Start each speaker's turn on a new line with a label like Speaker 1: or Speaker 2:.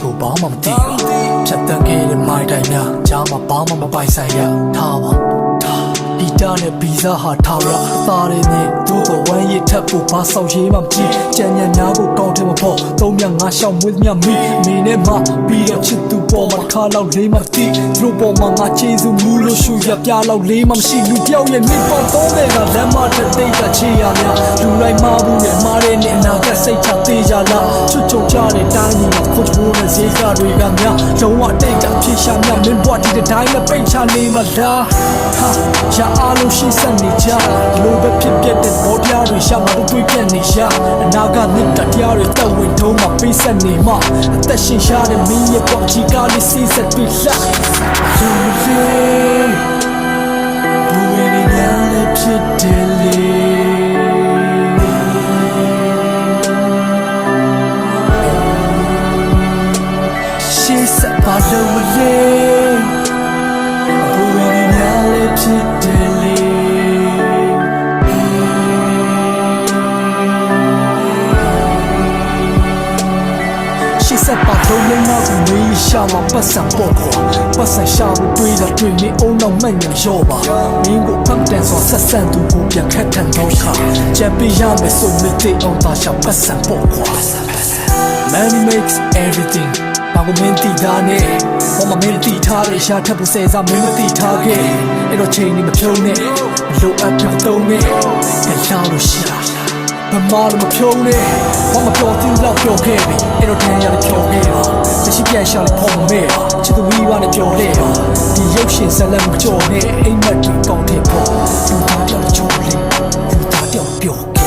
Speaker 1: ကိုဘာမှမသိပါဖြတ်တန်းခဲ့တဲ့မိုင်းတိုင်းများကြားမှာဘာမှမပိုင်ဆိုင်ရထားပါဒီတာနဲ့ဗီဇာဟာထားရအသားရင်းနဲ့သူ့ကိုဝမ်းရည်ထပ်ဖို့ဘာဆောင်ရေးမှမကြည့်ကြံညံများကိုကောင်းတယ်မဖို့သုံးမြငါရှောင်းမွေးမြမိနေနဲ့မှပြီးတော့ချစ်သူပေါ်မှာခါလောက်လေးမှတိသူ့ပေါ်မှာငါချေစုမူလို့ရှူရပြလောက်လေးမှမရှိလူတယောက်ရဲ့မိပေါ်တော့တဲ့ကလမ်းမတစ်သိကချေရများလူလိုက်မှားဘူးနဲ့မှားတဲ့နဲ့အနာကစိတ်ချသေးကြလားချွတ်ချုံကြတဲ့တိုင်းကြီးမှာခုတ်ချိုးတဲ့ဈေးကတွေကများလုံးဝတိတ်ကဖြေရှာများမင်းဘွားဒီတိုင်းနဲ့ပိတ်ချနေမှာလားဟာရအားလုံးရှင်းစက်နေကြလိုပဲဖြစ်ပြတဲ့ဘောတရားတွေရှာမှတော့တွေးပြနေရအနာကမြတ်တရားတွေတက်ဝင်ထုံးမှာပေးဆက်နေမှာအသက်ရှင်ရှာတဲ့မင်းရဲ့ပေါ်ချီကားလေးစီးဆက်ပြီးလာလူလေးဘူဝင်းနေလည်းဖြစ်တယ်လေရှေ့ဆက်ပါလို့လေဘူဝင်းနေလည်းဖြစ်တယ်လေဆက်ပါတော့လည်းငါ့ကိုမေးရှာမှာပတ်စံပေါ့ကွာပတ်စံရှာဖို့တွေးတာတွေမင်းအုံနောက်မှန်ညာရောပါမင်းကိုဖတ်တယ်ဆိုဆက်ဆန်သူကိုပြန်ခတ်ထန်တော့ခါချက်ပြရမယ်ဆိုမသိအောင်သာရှာပတ်စံပေါ့ကွာ Money makes everything ဘာကိုမင်းတီတာနဲ့ဘာမှမင်းတီထားတဲ့ရှာထပ်ဖို့စေစားမင်းမတီထားခဲ့အဲ့တော့ချိန်နေမဖြုံးနဲ့လိုအပ်တဲ့သုံးနဲ့ကြောက်လို့ရှိတာဘမလို့မဖြုံးနဲ့ဘာမှပြောသေးတော့ပြောခဲ့ပြီအဲ့တော့တန်ရတဲ့ပြောခဲ့ပါတရှိပြန်ရှာလို့ပေါ်မမဲချစ်သူဝီးပါနဲ့ပြောလဲဒီရုပ်ရှင်ဇလံမကြော်နဲ့အိမ်မက်တွေကောင်းတဲ့ပေါ့လူသားတယောက်ချိုးလေးလူသားတယောက်ပြော